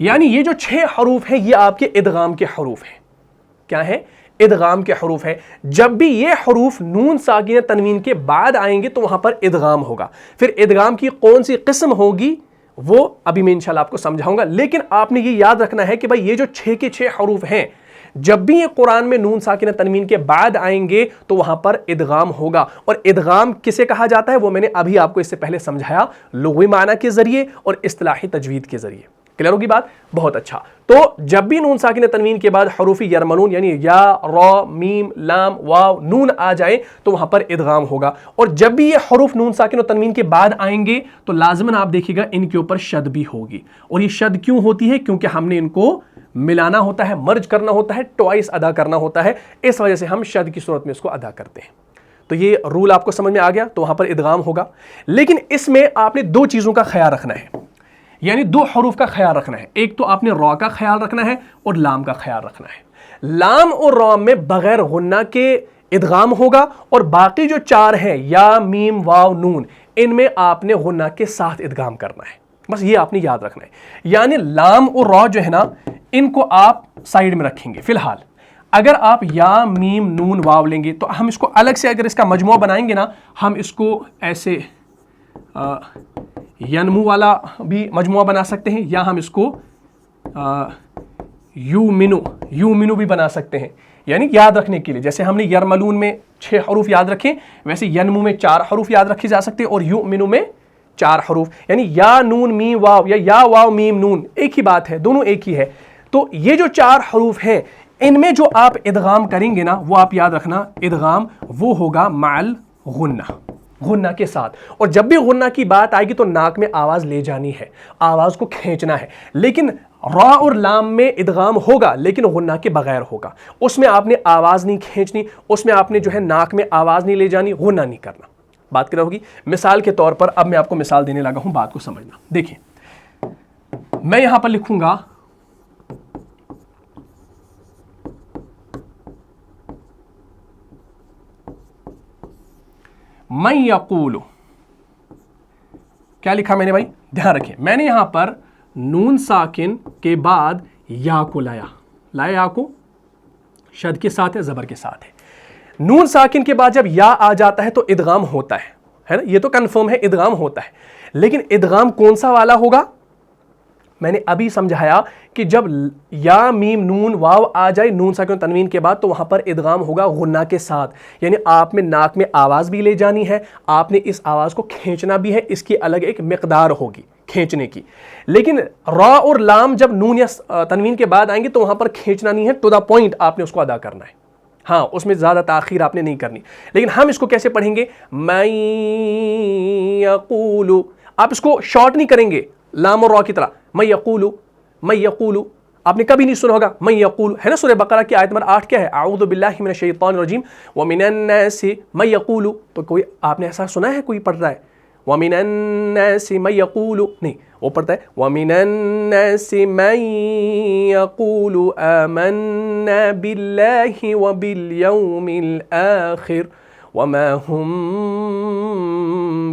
یعنی یہ جو 6 حروف ہیں یہ آپ کے ادغام کے حروف ہیں. کیا ہے؟ ادغام کے حروف ہے. جب بھی یہ حروف نون ساکنہ تنوین کے بعد آئیں گے تو وہاں پر ادغام ہوگا. پھر ادغام کی کون سی قسم ہوگی وہ ابھی میں انشاءاللہ آپ کو سمجھاؤں گا. لیکن آپ نے یہ یاد رکھنا ہے کہ بھائی یہ جو 6 کے 6 حروف ہیں جب بھی یہ قرآن میں نون ساکنہ تنوین کے بعد آئیں گے تو وہاں پر ادغام ہوگا. اور ادغام کسے کہا جاتا ہے وہ میں نے ابھی آپ کو اس سے پہلے سمجھایا, لغوی معنی کے ذریعے اور اصطلاحی تجوید کے ذریعے. کلیئر ہوگی بات؟ بہت اچھا. تو جب بھی نون ساکنہ تنوین کے بعد حروف یرملون یعنی یا را میم لام واو نون آ جائے تو وہاں پر ادغام ہوگا. اور جب بھی یہ حروف نون ساکنہ تنوین کے بعد آئیں گے تو لازماً آپ دیکھیے گا ان کے اوپر شد بھی ہوگی. اور یہ شد کیوں ہوتی ہے؟ کیونکہ ہم نے ان کو ملانا ہوتا ہے, مرج کرنا ہوتا ہے, ٹوائس ادا کرنا ہوتا ہے, اس وجہ سے ہم شد کی صورت میں اس کو ادا کرتے ہیں. تو یہ رول آپ کو سمجھ میں آ گیا. تو وہاں پر ادغام ہوگا. لیکن اس میں آپ نے 2 چیزوں کا خیال رکھنا ہے, یعنی 2 حروف کا خیال رکھنا ہے. ایک تو آپ نے را کا خیال رکھنا ہے اور لام کا خیال رکھنا ہے. لام اور را میں بغیر غنہ کے ادغام ہوگا اور باقی جو 4 ہیں یا میم واو نون ان میں آپ نے غنہ کے ساتھ ادغام کرنا ہے. بس یہ آپ نے یاد رکھنا ہے. یعنی لام اور را جو ہے نا ان کو آپ سائیڈ میں رکھیں گے فی الحال. اگر آپ یا میم نون واو لیں گے تو ہم اس کو الگ سے اگر اس کا مجموعہ بنائیں گے نا ہم اس کو ایسے ینمو والا بھی مجموعہ بنا سکتے ہیں یا ہم اس کو یومنو بھی بنا سکتے ہیں. یعنی یاد رکھنے کے لیے جیسے ہم نے یرملون میں 6 حروف یاد رکھے ویسے ینمو میں 4 حروف یاد رکھے جا سکتے اور یومنو میں 4 حروف. یعنی یا نون میم واو یا واو میم نون ایک ہی بات ہے, دونوں ایک ہی ہے. تو یہ جو 4 حروف ہیں ان میں جو آپ ادغام کریں گے نا وہ آپ یاد رکھنا ادغام وہ ہوگا مع غنہ کے ساتھ. اور جب بھی غنہ کی بات آئے گی تو ناک میں آواز لے جانی ہے, آواز کو کھینچنا ہے. لیکن را اور لام میں ادغام ہوگا لیکن غنہ کے بغیر ہوگا. اس میں آپ نے آواز نہیں کھینچنی, اس میں آپ نے جو ہے ناک میں آواز نہیں لے جانی, غنہ نہیں کرنا. بات کر رہا ہوگی. مثال کے طور پر اب میں آپ کو مثال دینے لگا ہوں, بات کو سمجھنا. دیکھیں میں یہاں پر لکھوں گا من یقول. کیا لکھا میں نے بھائی؟ دھیان رکھیں میں نے یہاں پر نون ساکن کے بعد یا کو لایا یا کو شد کے ساتھ ہے, زبر کے ساتھ ہے. نون ساکن کے بعد جب یا آ جاتا ہے تو ادغام ہوتا ہے نا, یہ تو کنفرم ہے ادغام ہوتا ہے. لیکن ادغام کون سا والا ہوگا؟ میں نے ابھی سمجھایا کہ جب یا میم نون واو آ جائے نون ساکن تنوین کے بعد تو وہاں پر ادغام ہوگا غنہ کے ساتھ. یعنی آپ میں ناک میں آواز بھی لے جانی ہے, آپ نے اس آواز کو کھینچنا بھی ہے, اس کی الگ ایک مقدار ہوگی کھینچنے کی. لیکن را اور لام جب نون یا تنوین کے بعد آئیں گے تو وہاں پر کھینچنا نہیں ہے, ٹو دا پوائنٹ آپ نے اس کو ادا کرنا ہے. ہاں اس میں زیادہ تاخیر آپ نے نہیں کرنی. لیکن ہم اس کو کیسے پڑھیں گے؟ من یقول. آپ اس کو شارٹ نہیں کریں گے لام اور را کی طرح. من یقول آپ نے کبھی نہیں سنا ہوگا من یقول, ہے نا سورہ بقرہ کی آیت نمبر 8 کیا ہے؟ اعوذ باللہ من الشیطان الرجیم ومن الناس من یقول. تو کوئی آپ نے ایسا سنا ہے کوئی پڑھ رہا ہے ومن الناس من یقول؟ نہیں, وہ پڑھتا ہے ومن الناس من یقول آمنا باللہ وبالیوم الآخر وما هم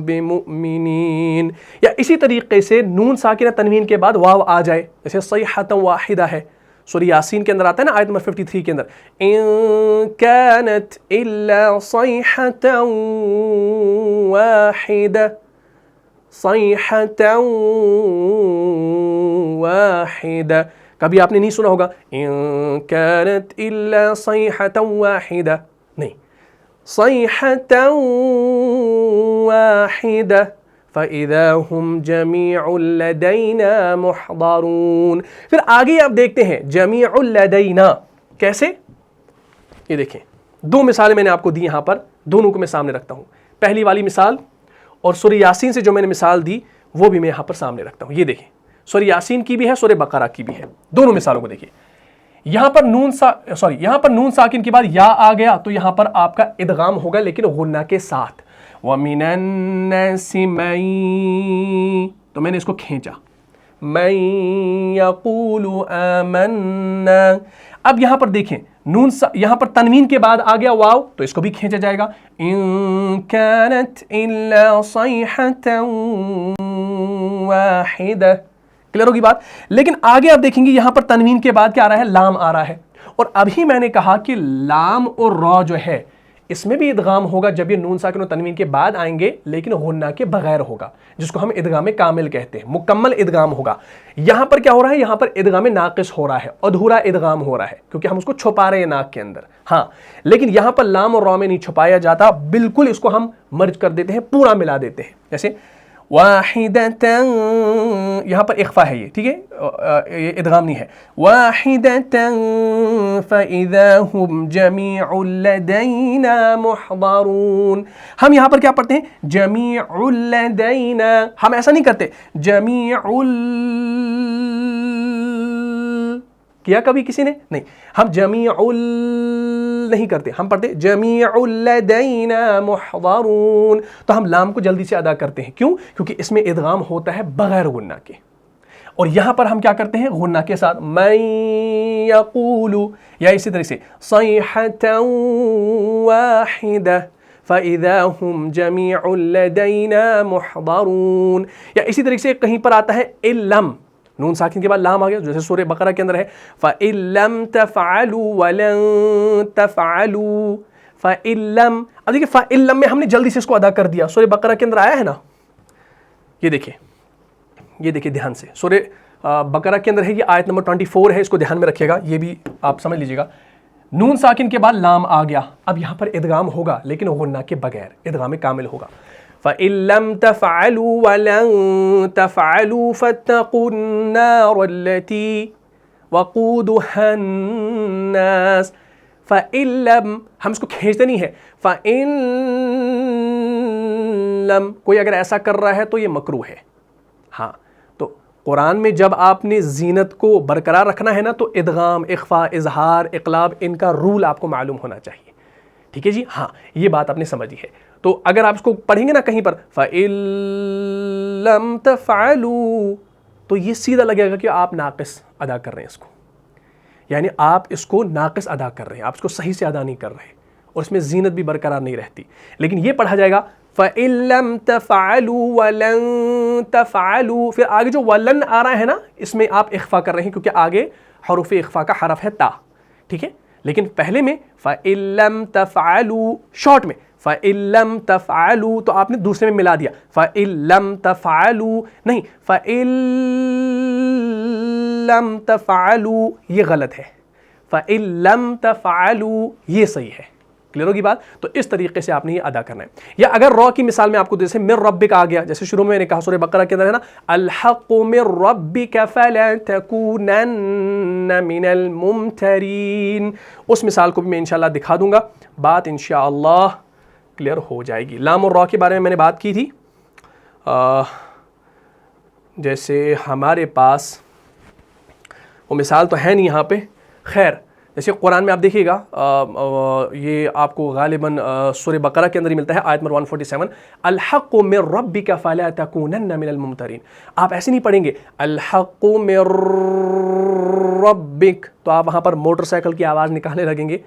بمؤمنین. یا اسی طریقے سے نون ساکنہ تنوین کے بعد واو آ جائے جیسے صیحۃ واحدہ ہے, سورہ یاسین کے اندر آتا ہے نا آیت نمبر 53 کے اندر ان كانت الا صیحۃ واحدہ صیحۃ واحدہ. کبھی آپ نے نہیں سنا ہوگا ان كانت الا صیحۃ واحدہ, نہیں, صیحۃ واحدہ فَإِذَا هُمْ جَمِيعٌ لَدَيْنَا مُحْضَرُونَ. پھر آگے آپ دیکھتے ہیں جمیع لدینا کیسے. یہ دیکھیں 2 مثالیں میں نے آپ کو دی یہاں پر, دونوں کو میں سامنے رکھتا ہوں. پہلی والی مثال اور سورہ یاسین سے جو میں نے مثال دی وہ بھی میں یہاں پر سامنے رکھتا ہوں. یہ دیکھیں سورہ یاسین کی بھی ہے, سورہ بقرہ کی بھی ہے, دونوں مثالوں کو دیکھیں. یہاں پر نون ساکن کے بعد یا آ گیا تو یہاں پر آپ کا ادغام ہوگا لیکن غنہ کے ساتھ. وَمِنَ النَّاسِ مَن, تو میں نے اس کو کھینچا, مَن یَقُولُ آمَنَّا. اب یہاں پر دیکھیں یہاں پر تنوین کے بعد آ گیا واو تو اس کو بھی کھینچا جائے گا. إِن كَانَتْ إِلَّا صَيْحَةً وَاحِدَةً کلیئر ہوگی بات. لیکن آگے آپ دیکھیں گے یہاں پر تنوین کے بعد کیا آ رہا ہے, لام آ رہا ہے. اور ابھی میں نے کہا کہ لام اور را جو ہے اس میں بھی ادغام ہوگا جب یہ نون ساکن اور تنوین کے بعد آئیں گے, لیکن غنہ کے بغیر ہوگا, جس کو ہم ادغام کامل کہتے ہیں, مکمل ادغام ہوگا. یہاں پر کیا ہو رہا ہے, یہاں پر ادغام ناقص ہو رہا ہے, ادھورا ادغام ہو رہا ہے, کیونکہ ہم اس کو چھپا رہے ہیں ناک کے اندر. ہاں لیکن یہاں پر لام اور را میں نہیں چھپایا جاتا, بالکل اس کو ہم مرج کر دیتے ہیں, پورا ملا دیتے ہیں. جیسے واحدتاً, یہاں پر اخفا ہے یہ, ٹھیک ہے, یہ ادغام نہیں ہے. واحدتاً فاذا هم جميع لدينا محضرون. ہم یہاں پر کیا پڑھتے ہیں, جميع لدينا, ہم ایسا نہیں کرتے جميع کیا کبھی کسی نے, نہیں, ہم جميع نہیں کرتے, ہم پڑھتے جميع لدينا محضرون. تو ہم لام کو جلدی سے ادا کرتے ہیں, کیوں, کیونکہ اس میں ادغام ہوتا ہے بغیر غنہ کے. اور یہاں پر ہم کیا کرتے ہیں, غنہ کے ساتھ من یقول, یا اسی طرح سے صیحة واحدة فإذا هم جميع لدينا محضرون. یا اسی طریقے سے کہیں پر آتا ہے الم, نون ساکن کے بعد لام آ گیا, جیسے سورہ بقرہ کے اندر ہے فَإِن لَمْ تَفْعَلُوا وَلَن تَفْعَلُوا فَإِن لَمْ. اب دیکھیں فَإِن لَمْ میں ہم نے جلدی سے اس کو ادا کر دیا, سورہ بقرہ کے اندر آیا ہے نا, یہ دیکھیں دھیان سے, سورہ بقرہ کے اندر ہے, یہ آیت نمبر 24 ہے, اس کو دھیان میں رکھیے گا, یہ بھی آپ سمجھ لیجیے گا. نون ساکن کے بعد لام آ گیا, اب یہاں پر ادغام ہوگا لیکن غنہ کے بغیر, ادغام کامل ہوگا. فَإِن لَمْ تَفْعَلُوا وَلَن تَفْعَلُوا فَاتَّقُوا النَّارَ الَّتِي وَقُودُهَا النَّاسُ. فَإِن لَمْ, ہم اس کو کھینچتے نہیں ہے, فَإِن لَمْ, کوئی اگر ایسا کر رہا ہے تو یہ مکروہ ہے. ہاں تو قرآن میں جب آپ نے زینت کو برقرار رکھنا ہے نا, تو ادغام, اخفا, اظہار, اقلاب, ان کا رول آپ کو معلوم ہونا چاہیے. ٹھیک ہے جی, ہاں یہ بات آپ نے سمجھی ہے. تو اگر آپ اس کو پڑھیں گے نا کہیں پر فَإِن لَمْ تَفْعَلُوا, تو یہ سیدھا لگے گا کہ آپ ناقص ادا کر رہے ہیں اس کو, یعنی آپ اس کو ناقص ادا کر رہے ہیں, آپ اس کو صحیح سے ادا نہیں کر رہے, اور اس میں زینت بھی برقرار نہیں رہتی. لیکن یہ پڑھا جائے گا فَإِن لَمْ تَفْعَلُوا وَلَن تَفْعَلُوا, پھر آگے جو ولن آ رہا ہے نا, اس میں آپ اخفا کر رہے ہیں, کیونکہ آگے حروف اخفا کا حرف ہے تا, ٹھیک ہے. لیکن پہلے میں فَإِن لَمْ تَفْعَلُوا, شارٹ میں فَإِن لَمْ تَفْعَلُوا, تو آپ نے دوسرے میں ملا دیا, فَإِن لَمْ تَفْعَلُوا نہیں, فَإِن لَمْ تَفْعَلُوا, یہ غلط ہے. فَإِن لَمْ تَفْعَلُوا یہ صحیح ہے. کلیئر ہوگی بات. تو اس طریقے سے آپ نے یہ ادا کرنا ہے. یا اگر را کی مثال میں آپ کو جیسے من ربک آ گیا, جیسے شروع میں نے کہا سورہ بقرہ کے اندر ہے نا, الحق من ربک فلا تکونن من الممترین, اس مثال کو بھی میں انشاءاللہ دکھا دوں گا, بات انشاءاللہ کلیئر ہو جائے گی. لام اور را کے بارے میں میں نے بات کی تھی, جیسے ہمارے پاس وہ مثال تو ہے نہیں یہاں پہ, خیر جیسے قرآن میں آپ دیکھیے گا, یہ آپ کو غالباً سورہ بقرہ کے اندر ہی ملتا ہے, آیت نمبر 147, الحق من ربک فلا تکونن من الممترین. آپ ایسے نہیں پڑھیں گے الحق من ربک, تو آپ وہاں پر موٹر سائیکل کی آواز نکالنے لگیں گے,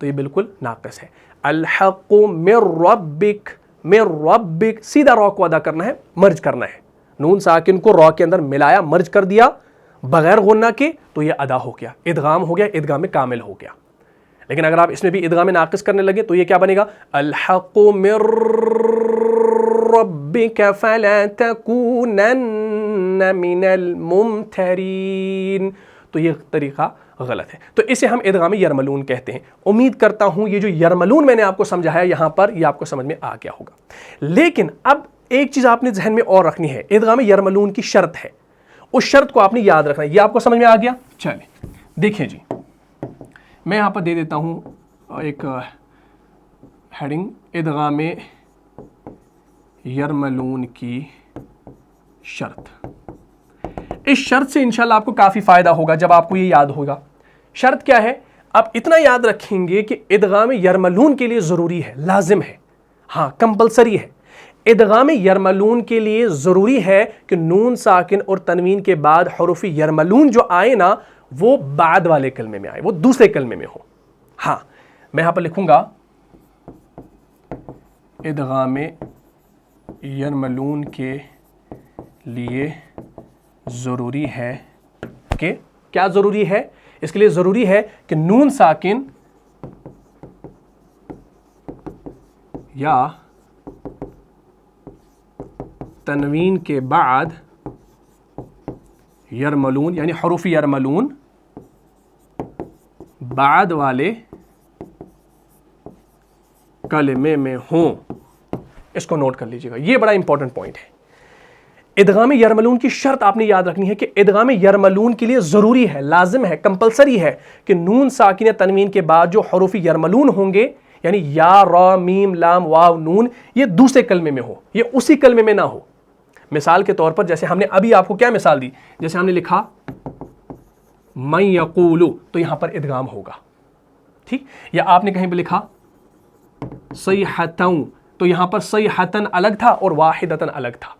تو یہ بالکل ناقص ہے. الحق من ربک, من ربک, سیدھا را کو ادا کرنا ہے, مرج کرنا ہے, نون ساکن کو را کے اندر ملایا, مرج کر دیا بغیر غنہ کے, تو یہ ادا ہو گیا, ادغام ہو گیا, ادغام کامل ہو گیا. لیکن اگر آپ اس میں بھی ادغام ناقص کرنے لگے تو یہ کیا بنے گا, الحق من ربک فلا تکونن من الممترین, تو یہ طریقہ غلط ہے. تو اسے ہم ادغام یرملون کہتے ہیں. امید کرتا ہوں یہ جو یرملون میں نے آپ کو سمجھایا یہاں پر, یہ آپ کو سمجھ میں آ گیا ہوگا. لیکن اب ایک چیز آپ نے ذہن میں اور رکھنی ہے, ادغام یرملون کی شرط ہے, اس شرط کو آپ نے یاد رکھنا ہے. یہ آپ کو سمجھ میں آ گیا. چلیں دیکھیں جی, میں یہاں پر دے دیتا ہوں ایک ہیڈنگ, ادغام یرملون کی شرط. اس شرط سے انشاءاللہ آپ کو کافی فائدہ ہوگا جب آپ کو یہ یاد ہوگا. شرط کیا ہے, آپ اتنا یاد رکھیں گے کہ ادغام یرملون کے لیے ضروری ہے, لازم ہے, ہاں کمپلسری ہے. ادغام یرملون کے لیے ضروری ہے کہ نون ساکن اور تنوین کے بعد حروف یرملون جو آئے نا, وہ بعد والے کلمے میں آئے, وہ دوسرے کلمے میں ہو. ہاں میں یہاں پر لکھوں گا ادغام یرملون کے لیے ضروری ہے کہ کیا ضروری ہے؟ اس کے لیے ضروری ہے کہ نون ساکن یا تنوین کے بعد یرملون یعنی حروف یرملون بعد والے کلمے میں ہوں. اس کو نوٹ کر لیجیے گا, یہ بڑا امپورٹنٹ پوائنٹ ہے. ادغام یرملون کی شرط آپ نے یاد رکھنی ہے کہ ادغام یرملون کے لیے ضروری ہے, لازم ہے, کمپلسری ہے کہ نون ساکن یا تنوین کے بعد جو حروف یرملون ہوں گے یعنی یا, را, میم, لام, واو, نون, یہ دوسرے کلمے میں ہو, یہ اسی کلمے میں نہ ہو. مثال کے طور پر جیسے ہم نے ابھی آپ کو کیا مثال دی, جیسے ہم نے لکھا من یقول, تو یہاں پر ادغام ہوگا, ٹھیک. یا آپ نے کہیں پہ لکھا صیحتن, تو یہاں پر صیحتن الگ تھا اور واحدتن الگ تھا.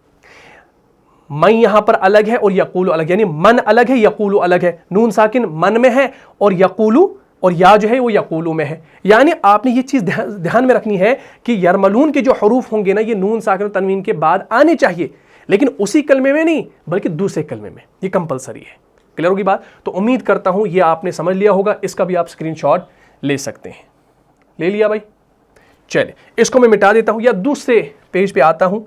من یہاں پر الگ ہے اور یقول الگ, یعنی من الگ ہے, یقول الگ ہے. نون ساکن من میں ہے اور یقول, اور یا جو ہے وہ یقولو میں ہے. یعنی آپ نے یہ چیز دھیان میں رکھنی ہے کہ یرملون کے جو حروف ہوں گے نا, یہ نون ساکن و تنوین کے بعد آنے چاہیے, لیکن اسی کلمے میں نہیں بلکہ دوسرے کلمے میں. یہ کمپلسری ہے. کلیئر ہوگی بات؟ تو امید کرتا ہوں یہ آپ نے سمجھ لیا ہوگا. اس کا بھی آپ اسکرین شاٹ لے سکتے ہیں. لے لیا بھائی؟ چلے اس کو میں مٹا دیتا ہوں یا دوسرے پیج پہ آتا ہوں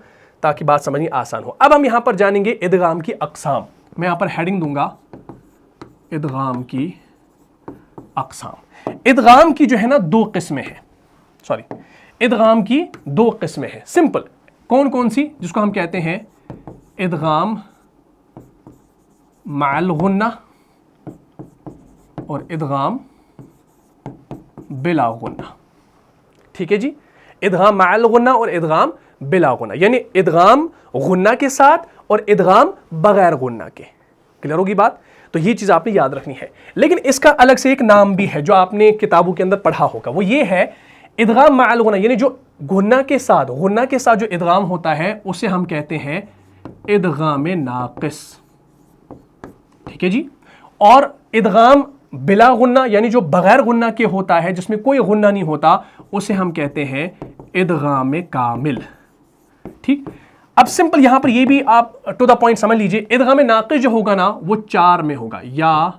تاکہ بات سمجھنی آسان ہو. اب ہم یہاں پر جانیں گے ادغام کی اقسام. میں یہاں پر ہیڈنگ دوں گا ادغام کی اقسام. ادغام کی جو ہے نا دو قسمیں ہیں, ادغام کی دو قسمیں ہیں. سمپل. کون کون سی؟ جس کو ہم کہتے ہیں ادغام مع الغنہ اور ادغام بلا غنہ. ٹھیک ہے جی, ادغام مع الغنہ اور ادغام بلا غنہ, یعنی ادغام غنہ کے ساتھ اور ادغام بغیر غنہ کے. کلیئر ہوگی بات؟ تو یہ چیز آپ نے یاد رکھنی ہے. لیکن اس کا الگ سے ایک نام بھی ہے جو آپ نے کتابوں کے اندر پڑھا ہوگا, وہ یہ ہے ادغام مع الغنہ, یعنی جو غنہ کے ساتھ جو ادغام ہوتا ہے اسے ہم کہتے ہیں ادغام ناقص. ٹھیک ہے جی. اور ادغام بلا غنہ یعنی جو بغیر غنہ کے ہوتا ہے, جس میں کوئی غنہ نہیں ہوتا, اسے ہم کہتے ہیں ادغام کامل. ٹھیک. اب سمپل یہاں پر یہ بھی آپ ٹو دا پوائنٹ سمجھ لیجئے. ادغام ناقص جو ہوگا نا وہ 4 میں ہوگا, یا,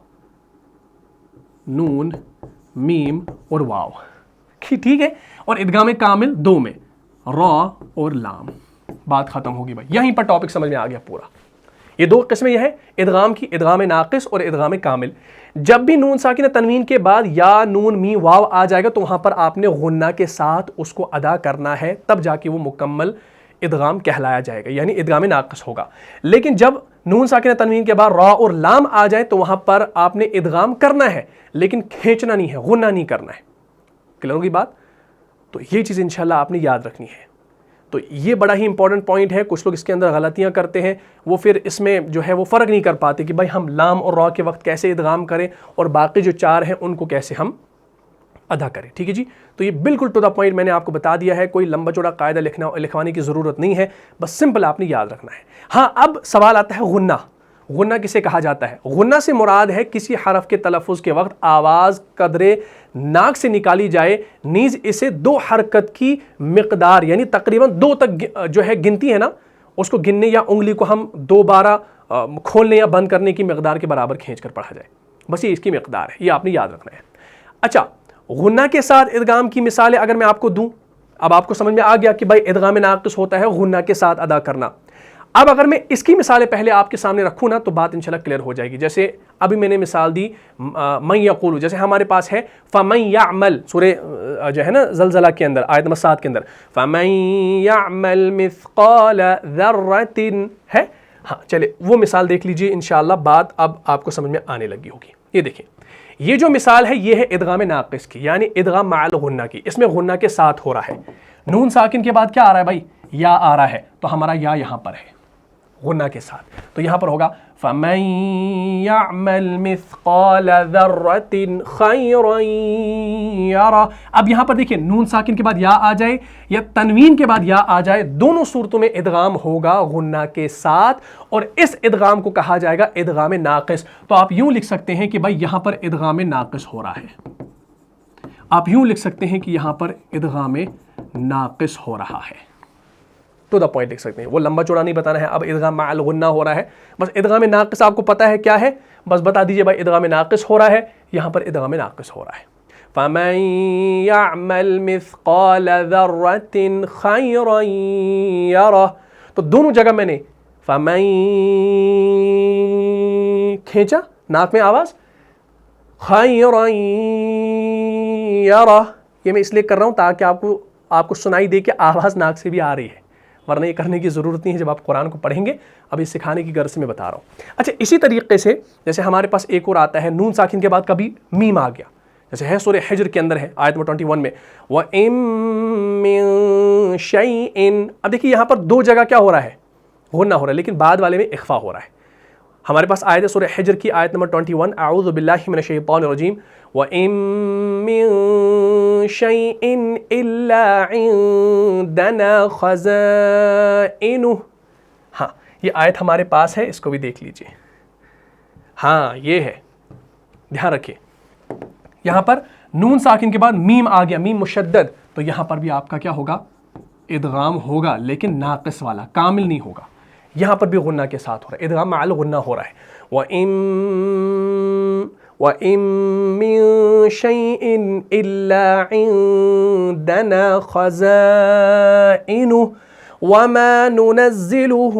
نون, میم اور واو. ٹھیک ہے. اور ادغام کامل 2 میں, را اور لام. بات ختم ہوگی بھائی, یہیں پر ٹاپک سمجھ میں آ گیا پورا. یہ 2 قسمیں یہ ہے ادغام کی, ادغام ناقص اور ادغام کامل. جب بھی نون ساکن تنوین کے بعد یا, نون, میم, واو آ جائے گا تو وہاں پر آپ نے غنہ کے ساتھ اس کو ادا کرنا ہے, تب جا کے وہ مکمل ادغام کہلایا جائے گا, یعنی ادغام ناقص ہوگا. لیکن جب نون ساکن تنوین کے بعد را اور لام آ جائے تو وہاں پر آپ نے ادغام کرنا ہے, لیکن کھینچنا نہیں ہے, غنہ نہیں کرنا ہے. کلیئر ہوگی بات؟ تو یہ چیز انشاءاللہ آپ نے یاد رکھنی ہے. تو یہ بڑا ہی امپورٹنٹ پوائنٹ ہے. کچھ لوگ اس کے اندر غلطیاں کرتے ہیں, وہ پھر اس میں جو ہے وہ فرق نہیں کر پاتے کہ بھائی ہم لام اور را کے وقت کیسے ادغام کریں اور باقی جو 4 ہیں ان کو کیسے ہم ادا کریں. ٹھیک ہے جی. تو یہ بالکل ٹو دا پوائنٹ میں نے آپ کو بتا دیا ہے. کوئی لمبا چوڑا قاعدہ لکھوانے کی ضرورت نہیں ہے, بس سمپل آپ نے یاد رکھنا ہے. ہاں, اب سوال آتا ہے غنہ. غنہ کسے کہا جاتا ہے؟ غنہ سے مراد ہے کسی حرف کے تلفظ کے وقت آواز قدرے ناک سے نکالی جائے, نیز اسے 2 حرکت کی مقدار یعنی تقریباً 2 تک جو ہے گنتی ہے نا, اس کو گننے یا انگلی کو ہم 2 بار کھولنے یا بند کرنے کی مقدار کے برابر کھینچ کر پڑھا جائے. بس یہ اس کی مقدار ہے, یہ آپ نے یاد رکھنا ہے. اچھا, غنہ کے ساتھ ادغام کی مثالیں اگر میں آپ کو دوں, اب آپ کو سمجھ میں آ گیا کہ بھائی ادغام ناقص ہوتا ہے غنہ کے ساتھ ادا کرنا. اب اگر میں اس کی مثالیں پہلے آپ کے سامنے رکھوں نا تو بات انشاءاللہ کلیئر ہو جائے گی. جیسے ابھی میں نے مثال دی من یقول, جیسے ہمارے پاس ہے فمن یعمل, سورہ جو ہے نا زلزلہ کے اندر آیت نمبر 7 کے اندر فمن یعمل مثقال ذرۃ ہے. ہاں چلے وہ مثال دیکھ لیجئے, انشاءاللہ بات اب آپ کو سمجھ میں آنے لگی ہوگی. یہ دیکھیں, یہ جو مثال ہے یہ ہے ادغام ناقص کی, یعنی ادغام مع الغنہ کی. اس میں غنہ کے ساتھ ہو رہا ہے. نون ساکن کے بعد کیا آ رہا ہے بھائی؟ یا آ رہا ہے, تو ہمارا یا یہاں پر ہے غنہ کے ساتھ. تو یہاں پر ہوگا فَمَن يَعْمَلْ مِثْقَالَ ذَرَّةٍ خَيْرًا يَرَهُ. اب یہاں پر دیکھیں, نون ساکن کے بعد یا آ جائے یا تنوین کے بعد یا آ جائے, دونوں صورتوں میں ادغام ہوگا غنہ کے ساتھ, اور اس ادغام کو کہا جائے گا ادغام ناقص. تو آپ یوں لکھ سکتے ہیں کہ بھائی یہاں پر ادغام ناقص ہو رہا ہے. آپ یوں لکھ سکتے ہیں کہ یہاں پر ادغام ناقص ہو رہا ہے. ٹو دا پوائنٹ لکھ سکتے ہیں, وہ لمبا چوڑا نہیں بتانا ہے. اب ادغام مع الغنہ ہو رہا ہے, بس ادغام ناقص آپ کو پتہ ہے کیا ہے, بس بتا دیجئے بھائی ادغام ناقص ہو رہا ہے, یہاں پر ادغام ناقص ہو رہا ہے. فَمَن يَعْمَلْ مِثْقَالَ ذَرَّةٍ خَيْرًا يَرَهُ, تو دونوں جگہ میں نے فَمَن کھینچا ناک میں آواز, خَيْرًا يَرَهُ, یہ میں اس لیے کر رہا ہوں تاکہ آپ کو سنائی دے کہ آواز ناک سے بھی آ رہی ہے, ورنہ یہ کرنے کی ضرورت نہیں ہے جب آپ قرآن کو پڑھیں گے. ابھی سکھانے کی غرض سے میں بتا رہا ہوں. اچھا, اسی طریقے سے جیسے ہمارے پاس ایک اور آتا ہے نون ساکن کے بعد کبھی میم آ گیا, جیسے ہے سورہ حجر کے اندر ہے آیت نمبر 21 میں وَإِن مِّن شَيْءٍ. اب دیکھیے یہاں پر دو جگہ کیا ہو رہا ہے, غنہ ہو رہا ہے, لیکن بعد والے میں اخفا ہو رہا ہے. ہمارے پاس آیت ہے سورہ حجر کی آیت نمبر 21, اعوذ باللہ من الشیطان الرجیم وَإِن مِّن شَيْءٍ إِلَّا عِندَنَا خَزَائِنُهُ. ہاں یہ آیت ہمارے پاس ہے, اس کو بھی دیکھ لیجئے. ہاں یہ ہے, دھیان رکھیے یہاں پر نون ساکن کے بعد میم آ گیا, میم مشدد, تو یہاں پر بھی آپ کا کیا ہوگا, ادغام ہوگا, لیکن ناقص والا, کامل نہیں ہوگا. یہاں پر بھی غنہ کے ساتھ ہو رہا ہے, ادغام مع الغنہ ہو رہا ہے. وَإِن مِّن شَيْءٍ إِلَّا عِندَنَا خَزَائِنُهُ وَمَا نُنَزِّلُهُ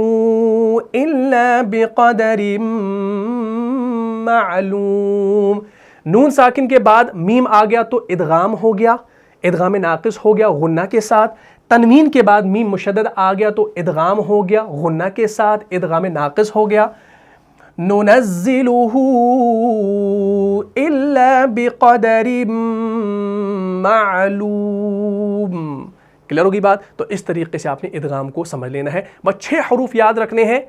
إِلَّا بِقَدَرٍ معلوم. نون ساکن کے بعد میم آ گیا تو ادغام ہو گیا, ادغام ناقص ہو گیا غنہ کے ساتھ. تنوین کے بعد میم مشدد آ گیا تو ادغام ہو گیا غنہ کے ساتھ, ادغام ناقص ہو گیا. نُنَزِّلُهُ إِلَّا بِقَدَرٍ معلوم. کلیئر ہوگی بات؟ تو اس طریقے سے آپ نے ادغام کو سمجھ لینا ہے. بس 6 حروف یاد رکھنے ہیں.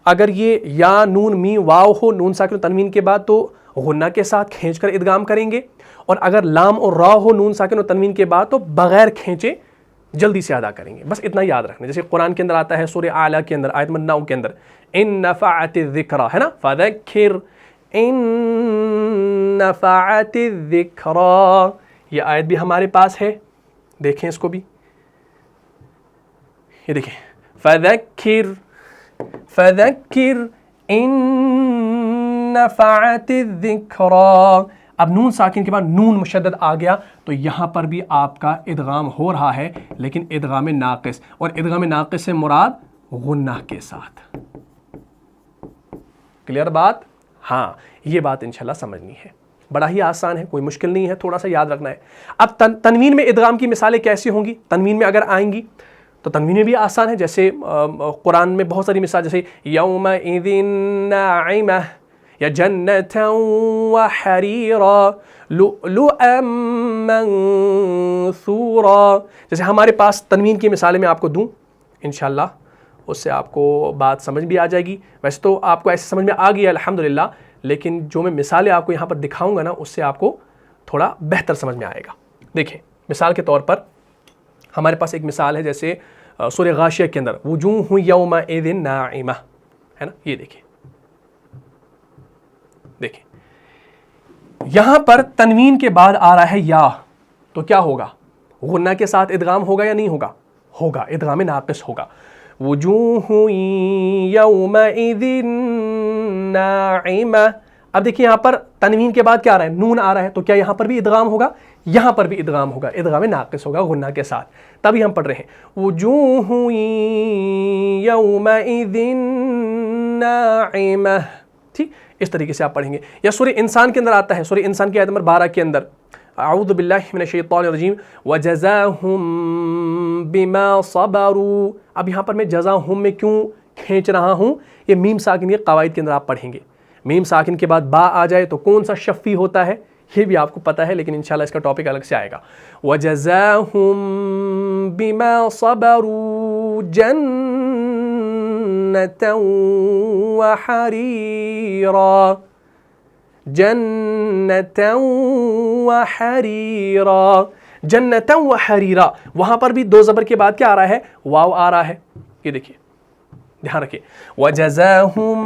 اگر یہ یا نون میم واو ہو نون ساکن تنوین کے بعد تو غنہ کے ساتھ کھینچ کر ادغام کریں گے, اور اگر لام اور را ہو نون ساکن اور تنوین کے بعد تو بغیر کھینچے جلدی سے ادا کریں گے. بس اتنا یاد رکھنا. جیسے قرآن کے اندر آتا ہے سورہ اعلیٰ کے اندر آیت نمبر 9 کے اندر ان نفعت الذکرى, ہے نا, فذکر ان نفعت الذکرى. یہ آیت بھی ہمارے پاس ہے, دیکھیں اس کو بھی, یہ دیکھیں فذکر ان نفعت الذکرى. اب نون ساکن کے بعد نون مشدد آ گیا تو یہاں پر بھی آپ کا ادغام ہو رہا ہے, لیکن ادغام ناقص, اور ادغام ناقص سے مراد غنہ کے ساتھ. کلیئر بات؟ ہاں یہ بات انشاءاللہ سمجھنی ہے, بڑا ہی آسان ہے, کوئی مشکل نہیں ہے, تھوڑا سا یاد رکھنا ہے. اب تنوین میں ادغام کی مثالیں کیسی ہوں گی؟ تنوین میں اگر آئیں گی تو تنوین میں بھی آسان ہے. جیسے قرآن میں بہت ساری مثال, جیسے یومئذ ناعمہ یا جنتا وحریرا لؤلؤا منثورا. جیسے ہمارے پاس تنوین کی مثالیں میں آپ کو دوں انشاءاللہ, اس سے آپ کو بات سمجھ بھی آ جائے گی. ویسے تو آپ کو ایسے سمجھ میں آ گئی الحمدللہ, لیکن جو میں مثالیں آپ کو یہاں پر دکھاؤں گا نا, اس سے آپ کو تھوڑا بہتر سمجھ میں آئے گا. دیکھیں مثال کے طور پر ہمارے پاس ایک مثال ہے, جیسے سورہ غاشیہ کے اندر وجوہ یومئذ ناعمہ, ہے نا, یہ دیکھیں یہاں پر تنوین کے بعد آ رہا ہے یا, تو کیا ہوگا, غنہ کے ساتھ ادغام ہوگا یا نہیں ہوگا؟ ہوگا, ادغام ناقص ہوگا. وجوہ یومئذ ناعمہ. اب دیکھیں یہاں پر تنوین کے بعد کیا آ رہا ہے, نون آ رہا ہے, تو کیا یہاں پر بھی ادغام ہوگا؟ یہاں پر بھی ادغام ہوگا, ادغام ناقص ہوگا غنہ کے ساتھ. تبھی ہم پڑھ رہے ہیں وجوہ یومئذ ناعمہ. ٹھیک, اس طریقے سے آپ پڑھیں گے. یا سورہ انسان کے اندر آتا ہے, سورہ انسان کی آیت نمبر 12 کے اندر اعوذ باللہ من الشیطان الرجیم وجزاہم بما صبروا. اب یہاں پر میں جزاہم میں کیوں کھینچ رہا ہوں, یہ میم ساکن کے قواعد کے اندر آپ پڑھیں گے. میم ساکن کے بعد با آ جائے تو کون سا شفی ہوتا ہے یہ بھی آپ کو پتہ ہے, لیکن انشاءاللہ اس کا ٹاپک الگ سے آئے گا. وجزاہم بما صبروا جنتا وحریرا. جنتا وحریرا, جنتا وحریرا, وہاں پر بھی دو زبر کے بعد کیا آ رہا ہے, واو آ رہا ہے. یہ دیکھیے دھیان رکھیے, وجزاہم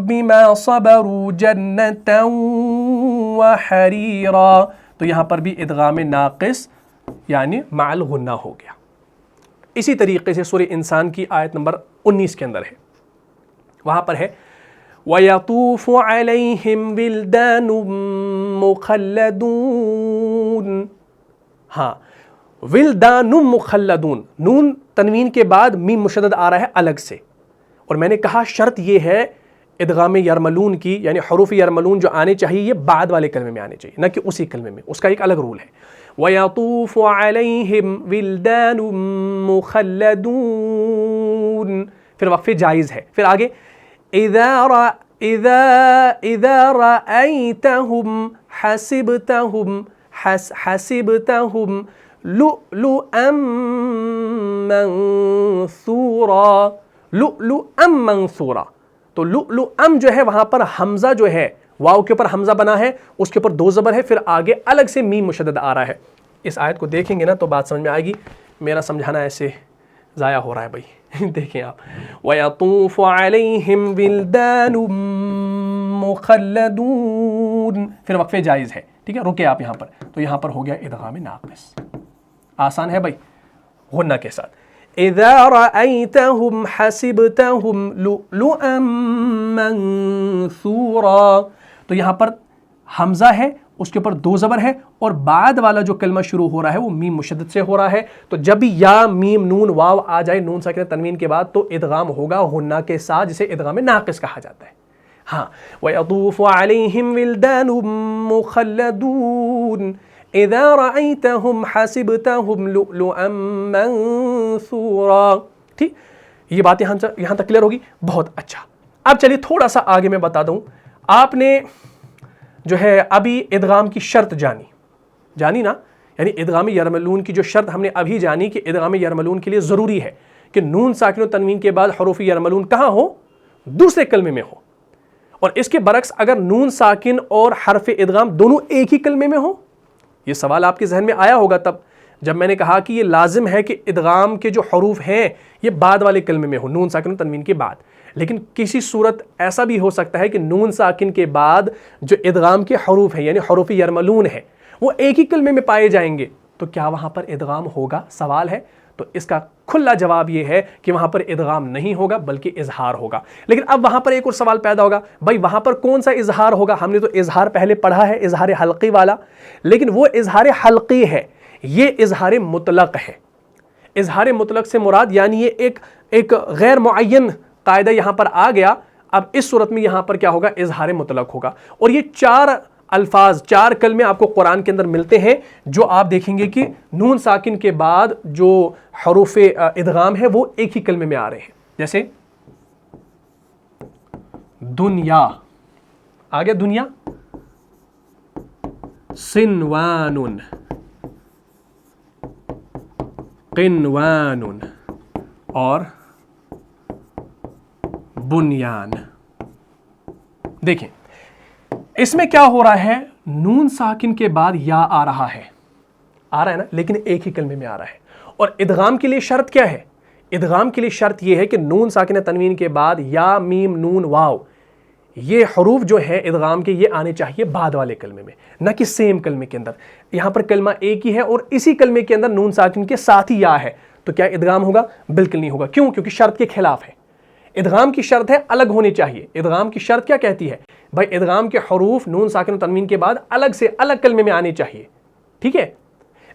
بما صبروا جنتا وحریرا, تو یہاں پر بھی ادغام ناقص یعنی مع الغنہ ہو گیا. اسی طریقے سے سورہ انسان کی آیت نمبر 19 کے اندر ہے، وہاں پر ہے وَيَطُوفُ عَلَيْهِمْ وِلْدَانٌ مُخَلَّدُونَ. ہاں، ولدان مخلدون، نون تنوین کے بعد میم مشدد آ رہا ہے الگ سے، اور میں نے کہا شرط یہ ہے ادغام یرملون کی، یعنی حروف یرملون جو آنے چاہیے یہ بعد والے کلمے میں آنے چاہیے، نہ کہ اسی کلمے میں، اس کا ایک الگ رول ہے. وَيَطُوفُ عَلَيْهِمْ وِلْدَانٌ مُخَلَّدُونَ، پھر وقفے جائز ہے. پھر آگے اِذَا رَأَيْتَهُمْ حَسِبْتَهُمْ لُؤْلُؤًا مَنثُورًا، لُؤْلُؤًا منثورا. تو لؤلؤم جو ہے وہاں پر حمزہ جو ہے واو کے اوپر حمزہ بنا ہے، اس کے اوپر دو زبر ہے، پھر آگے الگ سے میم مشدد آ رہا ہے. اس آیت کو دیکھیں گے نا تو بات سمجھ میں آئے گی. میرا سمجھانا ایسے ضائع ہو رہا ہے بھائی. دیکھیں آپ وَيَطُوفُ عَلَيْهِمْ وِلْدَانٌ مُخَلَّدُونَ، پھر وقفے جائز ہے. ٹھیک ہے، رکے آپ یہاں پر. تو یہاں پر ہو گیا ادغام ناقص، آسان ہے بھائی، غنہ کے ساتھ. اِذَا رَأَيْتَهُمْ حَسِبْتَهُمْ لُؤْلُؤًا مَنثُورًا، تو یہاں پر حمزہ ہے، اس کے اوپر دو زبر ہے، اور بعد والا جو کلمہ شروع ہو رہا ہے وہ میم مشدد سے ہو رہا ہے. تو جب بھی یا میم نون واو آ جائے نون ساکنہ تنوین کے بعد تو ادغام ہوگا غنہ کے ساتھ، جسے ادغام ناقص کہا جاتا ہے. ہاں، وَيَطُوفُ عَلَيْهِمْ وِلْدَانٌ مُخَلَّدُونَ اِذَا رَأَيْتَهُمْ حَسِبْتَهُمْ لُؤْلُؤًا مَنثُورًا. ٹھیک، یہ بات یہاں تک کلیئر ہوگی. بہت اچھا. اب چلیے تھوڑا سا آگے میں بتا دوں. آپ نے جو ہے ابھی ادغام کی شرط جانی نا، یعنی ادغام یرملون کی جو شرط ہم نے ابھی جانی کہ ادغام یرملون کے لیے ضروری ہے کہ نون ساکن و تنوین کے بعد حروف یرملون کہاں ہو؟ دوسرے کلمے میں ہو. اور اس کے برعکس اگر نون ساکن اور حرف ادغام دونوں ایک ہی کلمے میں ہو. یہ سوال آپ کے ذہن میں آیا ہوگا تب جب میں نے کہا کہ یہ لازم ہے کہ ادغام کے جو حروف ہیں یہ بعد والے کلمے میں ہو، نون ساکن و تنوین کے بعد. لیکن کسی صورت ایسا بھی ہو سکتا ہے کہ نون ساکن کے بعد جو ادغام کے حروف ہیں یعنی حروف یرملون ہے وہ ایک ہی کلمے میں پائے جائیں گے، تو کیا وہاں پر ادغام ہوگا؟ سوال ہے. تو اس کا کھلا جواب یہ ہے کہ وہاں پر ادغام نہیں ہوگا بلکہ اظہار ہوگا. لیکن اب وہاں پر ایک اور سوال پیدا ہوگا، بھائی وہاں پر کون سا اظہار ہوگا؟ ہم نے تو اظہار پہلے پڑھا ہے، اظہار حلقی والا، لیکن وہ اظہار حلقی ہے، یہ اظہار مطلق ہے. اظہار مطلق سے مراد یعنی یہ ایک غیر معین قاعدہ یہاں پر آ گیا. اب اس صورت میں یہاں پر کیا ہوگا؟ اظہار مطلق ہوگا. اور یہ چار الفاظ، چار کلمے آپ کو قرآن کے اندر ملتے ہیں جو آپ دیکھیں گے کہ نون ساکن کے بعد جو حروف ادغام ہے وہ ایک ہی کلمے میں آ رہے ہیں. جیسے دنیا آ گیا، دنیا، صنوان، قنوان، اور بنیان. دیکھیں اس میں کیا ہو رہا ہے، نون ساکن کے بعد یا آ رہا ہے نا، لیکن ایک ہی کلمے میں آ رہا ہے. اور ادغام کے لیے شرط کیا ہے؟ ادغام کے لیے شرط یہ ہے کہ نون ساکنہ تنوین کے بعد یا میم نون واو یہ حروف جو ہیں ادغام کے یہ آنے چاہیے بعد والے کلمے میں، نہ کہ سیم کلمے کے اندر. یہاں پر کلمہ ایک ہی ہے اور اسی کلمے کے اندر نون ساکن کے ساتھ ہی یا ہے، تو کیا ادغام ہوگا؟ بالکل نہیں ہوگا. کیوں؟ کیونکہ شرط کے خلاف ہے. ادغام کی شرط ہے الگ ہونی چاہیے. ادغام کی شرط کیا کہتی ہے؟ بھائی ادغام کے حروف نون ساکن و تنوین کے بعد الگ سے الگ کلمے میں آنے چاہیے. ٹھیک ہے،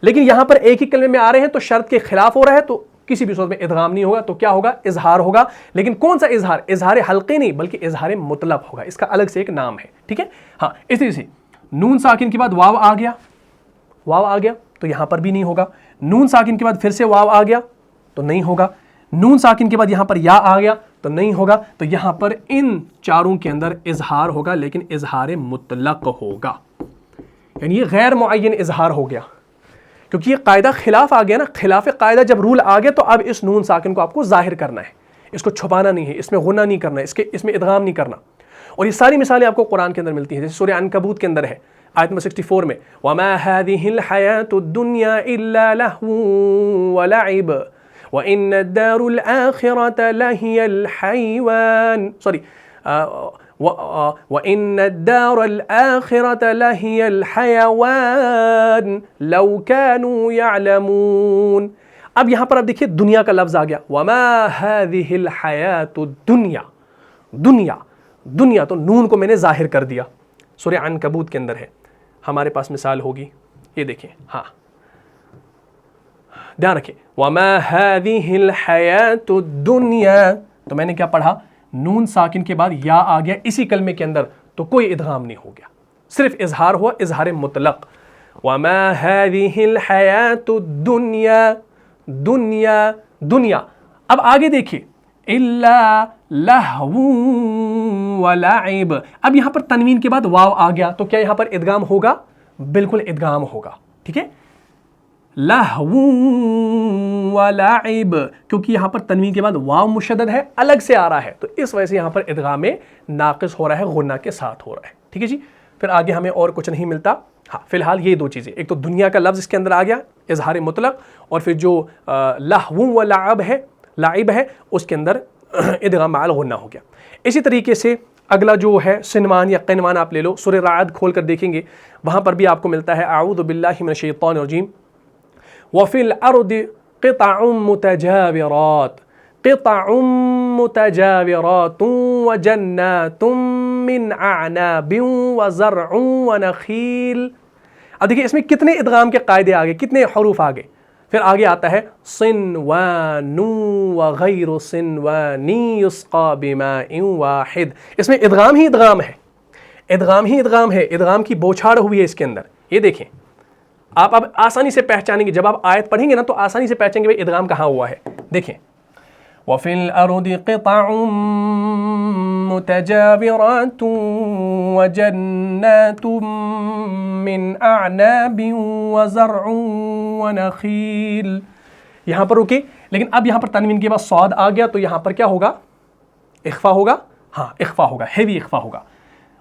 لیکن یہاں پر ایک ہی کلمے میں آ رہے ہیں تو شرط کے خلاف ہو رہا ہے، تو کسی بھی صورت میں ادغام نہیں ہوگا. تو کیا ہوگا؟ اظہار ہوگا. لیکن کون سا اظہار؟ اظہار حلقی نہیں بلکہ اظہار مطلق ہوگا. اس کا الگ سے ایک نام ہے. ٹھیک ہے. ہاں، اس طرح سے نون ساکن کے بعد واو آ گیا تو یہاں پر بھی نہیں ہوگا. نون ساکن کے بعد پھر سے واو آ گیا تو نہیں ہوگا. نون ساکن کے بعد یہاں پر یا آ گیا تو نہیں ہوگا. تو یہاں پر ان چاروں کے اندر اظہار ہوگا لیکن اظہار مطلق ہوگا، یعنی یہ غیر معین اظہار ہو گیا کیونکہ یہ قاعدہ خلاف آ گیا نا. خلاف قاعدہ جب رول آ گیا تو اب اس نون ساکن کو آپ کو ظاہر کرنا ہے، اس کو چھپانا نہیں ہے، اس میں غنہ نہیں کرنا ہے، اس میں ادغام نہیں کرنا. اور یہ ساری مثالیں آپ کو قرآن کے اندر ملتی ہیں. جیسے سورہ عنکبوت کے اندر ہے آیت نمبر 64 میں وَمَا هَذِهِ الْحَيَاةُ الدُّنْيَا إِلَّا لَهْوٌ وَلَعِبٌ وَإِنَّ الدَّارُ الْآخِرَةَ لَهِيَ الْحَيْوَانُ وَإِنَّ الدَّارَ الْآخِرَةَ لَهِيَ الْحَيَوَانُ لَوْ كَانُوا يَعْلَمُونَ. اب یہاں پر اب دیکھیے دنیا کا لفظ آ گیا، وَمَا هَذِهِ الْحَيَاةُ الدُّنْيَا، دنیا، دنیا تو نون کو میں نے ظاہر کر دیا، سورہ عنکبوت کے اندر ہے، ہمارے پاس مثال ہوگی، یہ دیکھیں، ہاں دھیان رکھیں، وَمَا هَذِهِ الْحَيَاةُ الدُّنْيَا، تو میں نے کیا پڑھا، نون ساکن کے بعد یا آ گیا اسی کلمے کے اندر، تو کوئی ادغام نہیں ہو گیا، صرف اظہار ہوا، اظہار مطلق، وَمَا هَذِهِ الْحَيَاةُ الدُّنْيَا، دنیا، دنیا، اب آگے دیکھیے، إِلَّا لَهْوٌ وَلَعِبٌ، اب یہاں پر تنوین کے بعد واو آ گیا، تو کیا یہاں پر ادغام ہوگا؟ بالکل ادغام ہوگا، ٹھیک ہے، لَهْوٌ وَلَعِبٌ، کیونکہ یہاں پر تنوین کے بعد واو مشدد ہے، الگ سے آ رہا ہے، تو اس وجہ سے یہاں پر ادغام ناقص ہو رہا ہے، غنہ کے ساتھ ہو رہا ہے، ٹھیک ہے جی، پھر آگے ہمیں اور کچھ نہیں ملتا، ہاں فی الحال یہ دو چیزیں، ایک تو دنیا کا لفظ اس کے اندر آ گیا اظہار مطلق، اور پھر جو لہو و لعب ہے اس کے اندر ادغام مع الغنہ ہو گیا۔ اسی طریقے سے اگلا جو ہے سنوان یا قنوان آپ لے لو، سورہ رعد کھول کر دیکھیں گے، وہاں پر بھی آپ کو ملتا ہے اعوذ باللہ من الشیطان الرجیم، وفی الارض قطع متجاورات، قطع متجاورات وجنات من اعناب وزرع ونخیل، اب دیکھیں اس میں کتنے ادغام کے قاعدے آگے، کتنے حروف آگے، پھر آگے آتا ہے صنوان وغیر صنوان یسقى بماء واحد، اس میں ادغام ہی ادغام ہے، ادغام ہی ادغام ہے، ادغام کی بوچھاڑ ہوئی ہے اس کے اندر، یہ دیکھیں آپ اب آسانی سے پہچانیں گے، جب آپ آیت پڑھیں گے نا تو آسانی سے پہچانیں گے ادغام کہاں ہوا ہے، دیکھیں وَفِي الْأَرْضِ قِطَعٌ مُتَجَاوِرَاتٌ وَجَنَّاتٌ مِّنْ أَعْنَابٍ وَزَرْعٌ وَنَخِيلٌ، یہاں پر رکے، لیکن اب یہاں پر تنوین کے بعد صاد آ گیا، تو یہاں پر کیا ہوگا، اخفا ہوگا، ہاں اخفا ہوگا، ہیوی اخفا ہوگا،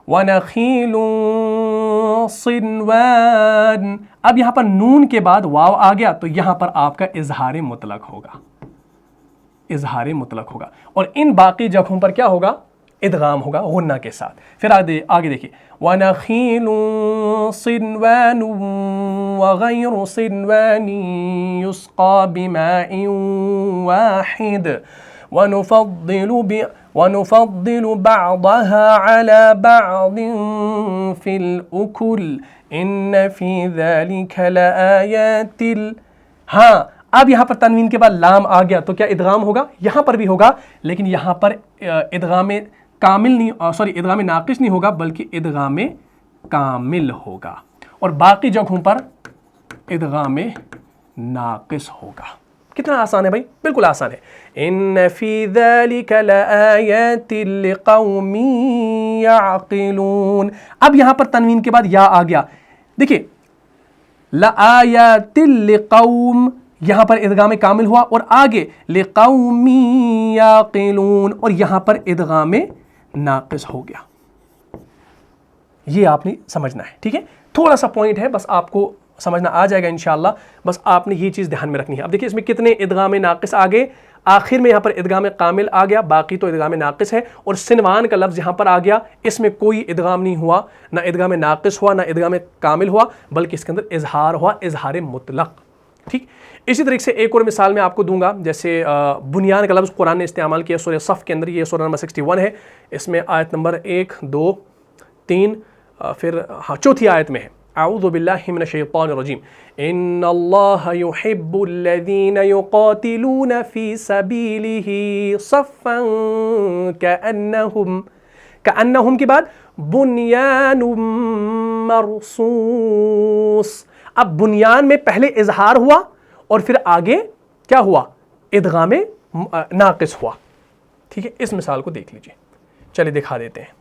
وَنَخِيلٌ صِنْوَانٌ، اب یہاں پر نون کے بعد واو آ گیا، تو یہاں پر آپ کا اظہار مطلق ہوگا، اظہار مطلق ہوگا، اور ان باقی جگہوں پر کیا ہوگا، ادغام ہوگا غنہ کے ساتھ۔ پھر آگے دیکھیے وَنَخِيلٌ صِنْوَانٌ وَغَيْرُ صِنْوَانٍ يُسْقَى بِمَاءٍ وَاحِدٍ وَنُفَضِّلُ بَعْضَهَا عَلَى بَعْضٍ فِي الْأُكُلِ إِنَّ فِي ذَلِكَ لَآيَاتٍ، ہاں اب یہاں پر تنوین کے بعد لام آ گیا، تو کیا ادغام ہوگا، یہاں پر بھی ہوگا، لیکن یہاں پر ادغام کامل نہیں، سوری ادغام ناقص نہیں ہوگا، بلکہ ادغام کامل ہوگا، اور باقی جگہوں پر ادغام ناقص ہوگا۔ کتنا آسان ہے بھائی، بالکل آسان ہے، ان فی ذلک لآیات لقوم یعقلون، اب یہاں پر تنوین کے بعد یا آ گیا، دیکھیے لآیات لقوم، یہاں پر ادغام کامل ہوا، اور آگے لقوم یعقلون، اور یہاں پر ادغام ناقص ہو گیا، یہ آپ نے سمجھنا ہے، ٹھیک ہے، تھوڑا سا پوائنٹ ہے، بس آپ کو سمجھنا آ جائے گا انشاءاللہ، بس آپ نے یہ چیز دھیان میں رکھنی ہے۔ اب دیکھیں اس میں کتنے ادغام ناقص آگے، آخر میں یہاں پر ادغام کامل آ گیا، باقی تو ادغام ناقص ہے، اور سنوان کا لفظ یہاں پر آ گیا، اس میں کوئی ادغام نہیں ہوا، نہ ادغام ناقص ہوا، نہ ادغام کامل ہوا، بلکہ اس کے اندر اظہار ہوا، اظہار مطلق، ٹھیک۔ اسی طریقے سے ایک اور مثال میں آپ کو دوں گا، جیسے بنیان کا لفظ قرآن نے استعمال کیا سورہ صف کے اندر، یہ سورہ نمبر 61 ہے، اس میں آیت نمبر 1 2 3 پھر ہاں چوتھی آیت میں ہے، اعوذ باللہ من الشیطان الرجیم، ان اللہ یحب الذین یقاتلون فی سبیلہ صفا کأنہم کے بعد بنیان مرصوص، اب بنیان میں پہلے اظہار ہوا اور پھر آگے کیا ہوا، ادغام ناقص ہوا، ٹھیک ہے، اس مثال کو دیکھ لیجئے، چلے دکھا دیتے ہیں۔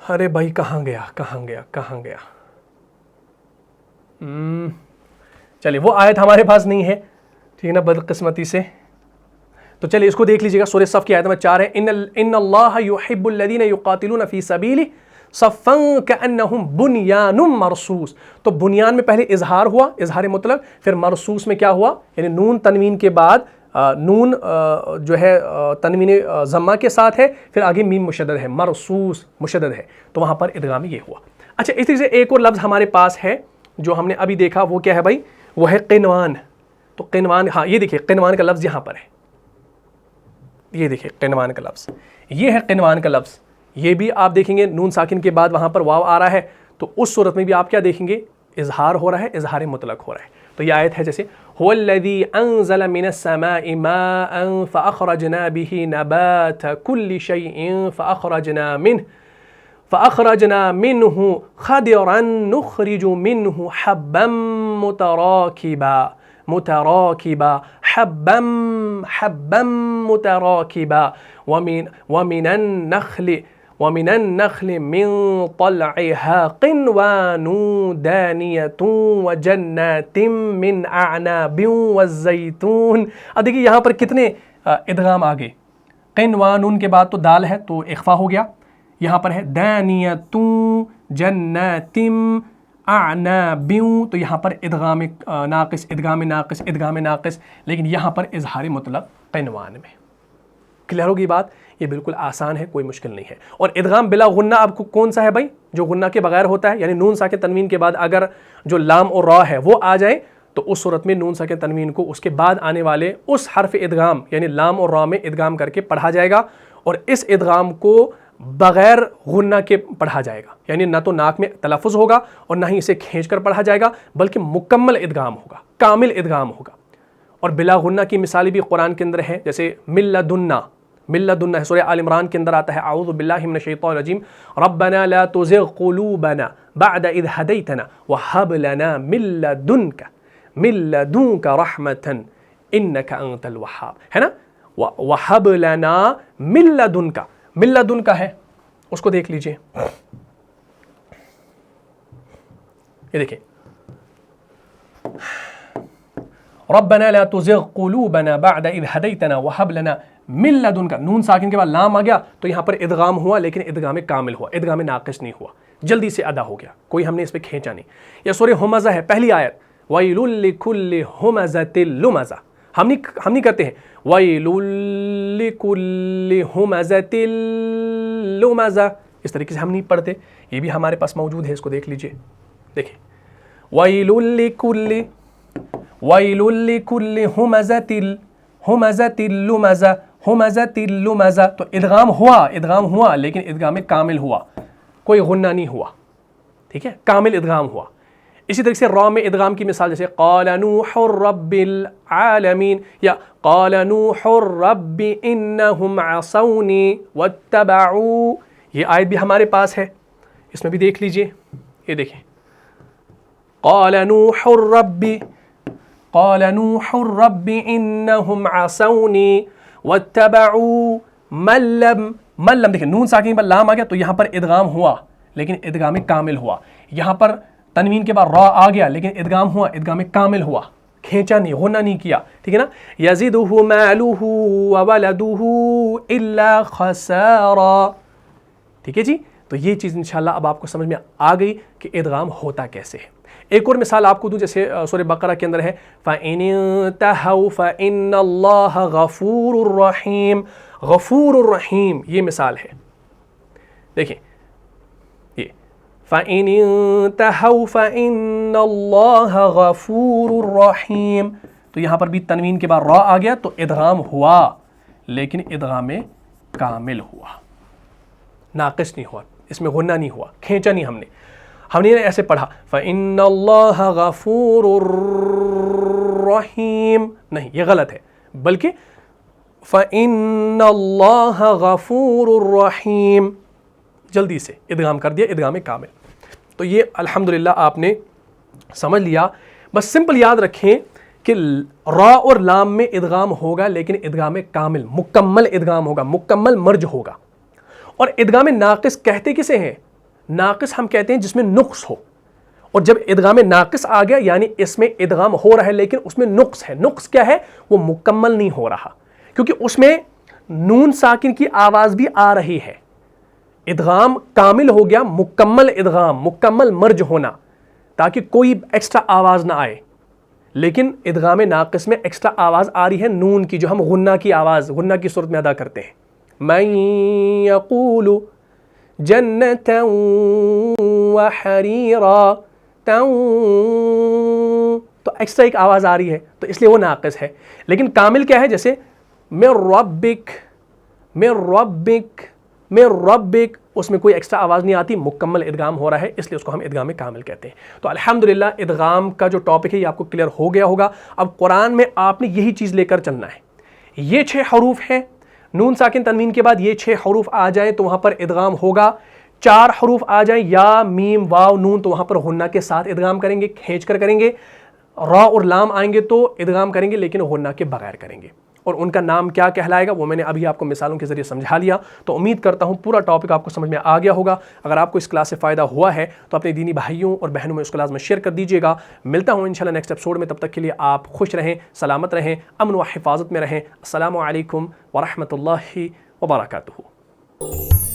ارے بھائی کہاں گیا، چلیے وہ آیت ہمارے پاس نہیں ہے، ٹھیک ہے نا، بدقسمتی سے، تو چلیے اس کو دیکھ لیجیے گا، سورہ صف کی آیت نمبر 4 ہے، ان اللہ یحب الذین یقاتلون فی سبیلہ صفا کأنہم بنیان مرصوص، تو بنیان میں پہلے اظہار ہوا، اظہار مطلق، پھر مرصوص میں کیا ہوا، یعنی نون تنوین کے بعد نون جو ہے تنوین ضمہ کے ساتھ ہے، پھر آگے میم مشدد ہے، مرصوص مشدد ہے، تو وہاں پر ادغام یہ ہوا۔ اچھا اس طریقے سے ایک اور لفظ ہمارے پاس ہے جو ہم نے ابھی دیکھا وہ کیا ہے بھائی؟ وہ ہے قنوان. تو قنوان، ہاں یہ دیکھیے قنوان کا لفظ یہاں پر ہے، یہ دیکھیے قنوان کا لفظ، یہ ہے قنوان کا لفظ. یہ بھی آپ دیکھیں گے نون ساکن کے بعد وہاں پر واو آ رہا ہے، تو اس صورت میں بھی آپ کیا دیکھیں گے؟ اظہار ہو رہا ہے، اظہار مطلق ہو رہا ہے. تو یہ آیت ہے جیسے هو الذي انزل من السماء ماء فاخرجنا به نبات كل شيء فاخرجنا منه خضرا نخرج منه حبا متراكبا حبا متراكبا ومن النخل من طلعها قنوان دانية وجنات من أعناب والزيتون. اب دیکھیے یہاں پر کتنے ادغام آگے. قنوان کے بعد تو دال ہے تو اخفا ہو گیا، یہاں پر ہے دانیۃ جنات اعناب، تو یہاں پر ادغام ناقص ادغام ناقص ادغام ناقص، لیکن یہاں پر اظہار مطلق قنوان میں. کلیئر ہوگی بات؟ یہ بالکل آسان ہے، کوئی مشکل نہیں ہے. اور ادغام بلا غنہ آپ کو کون سا ہے بھائی؟ جو غنہ کے بغیر ہوتا ہے، یعنی نون ساکن تنوین کے بعد اگر جو لام اور را ہے وہ آ جائے تو اس صورت میں نون ساکن تنوین کو اس کے بعد آنے والے اس حرف ادغام یعنی لام اور را میں ادغام کر کے پڑھا جائے گا، اور اس ادغام کو بغیر غنہ کے پڑھا جائے گا، یعنی نہ تو ناک میں تلفظ ہوگا اور نہ ہی اسے کھینچ کر پڑھا جائے گا، بلکہ مکمل ادغام ہوگا، کامل ادغام ہوگا. اور بلا غنہ کی مثالیں بھی قرآن کے اندر ہے، جیسے من لدنا ہے، سورہ آل عمران کے اندر آتا ہے اعوذ باللہ من الشیطان الرجیم ربنا لا تزغ قلوبنا بعد اذ هديتنا وهب لنا من لدنك رحمة انك انت الوهاب، ہے نا؟ وهب لنا من لدنك ہے، اس کو دیکھ لیجئے. یہ دیکھیں ربنا لا تزغ قلوبنا بعد اذ هديتنا وهب لنا من لدنك، نون ساکن کے بعد لام آ گیا تو یہاں پر ادغام ہوا، لیکن ادغام کامل ہوا، ادغام ناقص نہیں ہوا، جلدی سے ادا ہو گیا، کوئی ہم نے اس پہ کھینچا نہیں. یہ سورہ ہمزہ ہے، پہلی آیت وَيْلٌ لِكُلِّ هُمَزَةٍ لُمَزَةٍ، ہم نہیں کرتے ہیں وَيْلٌ لِكُلِّ هُمَزَةٍ لُمَزَةٍ، اس طریقے سے ہم نہیں پڑھتے، یہ بھی ہمارے پاس موجود ہے، اس کو دیکھ لیجئے. دیکھیں وَيْلٌ لِكُلِّ هُمَزَةٍ لُمَزَةٍ، تو ادغام ہوا لیکن ادغام کامل ہوا، کوئی غنہ نہیں ہوا، ٹھیک ہے، کامل ادغام ہوا. اسی طریقے سے را میں ادغام کی مثال جیسے قال نوح رب العالمین یا قال نوح رب انہم عصونی واتبعوا، یہ آیت بھی ہمارے پاس ہے، اس میں بھی دیکھ لیجئے. یہ دیکھیں قال نوح الرب انہم عصونی واتبعوا من لم، دیکھیں نون ساکن پر لام آ گیا تو یہاں پر ادغام ہوا لیکن ادغام کامل ہوا. یہاں پر تنوین کے بعد را آ گیا لیکن ادغام ہوا، ادغام کامل ہوا، کھینچا نہیں، غنہ نہیں کیا، ٹھیک ہے نا. یزدہ مالہ وولدہ الا خسارا، ٹھیک ہے جی. تو یہ چیز انشاءاللہ اب آپ کو سمجھ میں آ گئی کہ ادغام ہوتا کیسے ہے. ایک اور مثال آپ کو دوں، جیسے سورہ بقرہ کے اندر ہے فَإِنِ انْتَهَوْا فَإِنَّ اللَّهَ غَفُورٌ رَحِيمٌ، غفور الرحیم یہ مثال ہے. دیکھیں یہ فَإِنِ انْتَهَوْا فَإِنَّ اللَّهَ غَفُورٌ رَحِيمٌ، تو یہاں پر بھی تنوین کے بعد را آ گیا تو ادغام ہوا لیکن ادغام کامل ہوا، ناقص نہیں ہوا، اس میں غنہ نہیں ہوا، کھینچا نہیں ہم نے ایسے پڑھا فَإِنَّ اللَّهَ غَفُورٌ رَحِيمٌ، نہیں یہ غلط ہے، بلکہ فَإِنَّ اللَّهَ غَفُورٌ رَحِيمٌ، جلدی سے ادغام کر دیا، ادغام کامل. تو یہ الحمدللہ آپ نے سمجھ لیا. بس سمپل یاد رکھیں کہ را اور لام میں ادغام ہوگا لیکن ادغام کامل مکمل ادغام ہوگا، مکمل مرج ہوگا. اور ادغام ناقص کہتے کسے ہیں؟ ناقص ہم کہتے ہیں جس میں نقص ہو، اور جب ادغام ناقص آ گیا یعنی اس میں ادغام ہو رہا ہے لیکن اس میں نقص ہے. نقص کیا ہے؟ وہ مکمل نہیں ہو رہا، کیونکہ اس میں نون ساکن کی آواز بھی آ رہی ہے. ادغام کامل ہو گیا، مکمل ادغام، مکمل مرج ہونا تاکہ کوئی ایکسٹرا آواز نہ آئے. لیکن ادغام ناقص میں ایکسٹرا آواز آ رہی ہے نون کی، جو ہم غنہ کی آواز غنہ کی صورت میں ادا کرتے ہیں. من یقول جنتا وحریرا استووا، تو ایکسٹرا ایک آواز آ رہی ہے تو اس لیے وہ ناقص ہے. لیکن کامل کیا ہے؟ جیسے من ربک، من ربک، من ربک، اس میں کوئی ایکسٹرا آواز نہیں آتی، مکمل ادغام ہو رہا ہے، اس لیے اس کو ہم ادغام کامل کہتے ہیں. تو الحمدللہ ادغام کا جو ٹاپک ہے یہ آپ کو کلیئر ہو گیا ہوگا. اب قرآن میں آپ نے یہی چیز لے کر چلنا ہے. یہ 6 حروف ہیں، نون ساکن تنوین کے بعد یہ 6 حروف آ جائیں تو وہاں پر ادغام ہوگا. 4 حروف آ جائیں یا میم واو نون تو وہاں پر غنہ کے ساتھ ادغام کریں گے، کھینچ کر کریں گے. را اور لام آئیں گے تو ادغام کریں گے لیکن غنہ کے بغیر کریں گے. اور ان کا نام کیا کہلائے گا وہ میں نے ابھی آپ کو مثالوں کے ذریعے سمجھا لیا. تو امید کرتا ہوں پورا ٹاپک آپ کو سمجھ میں آ گیا ہوگا. اگر آپ کو اس کلاس سے فائدہ ہوا ہے تو اپنے دینی بھائیوں اور بہنوں میں اس کو لازم شیئر کر دیجیے گا. ملتا ہوں انشاءاللہ نیکسٹ ایپیسوڈ میں، تب تک کے لیے آپ خوش رہیں، سلامت رہیں، امن و حفاظت میں رہیں. السلام علیکم ورحمۃ اللہ وبرکاتہ.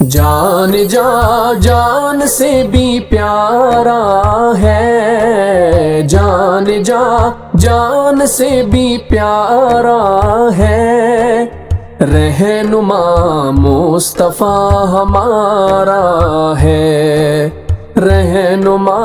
جان جان سے بھی پیارا ہے، جان جان سے بھی پیارا ہے، رہنما مصطفیٰ ہمارا ہے، رہنما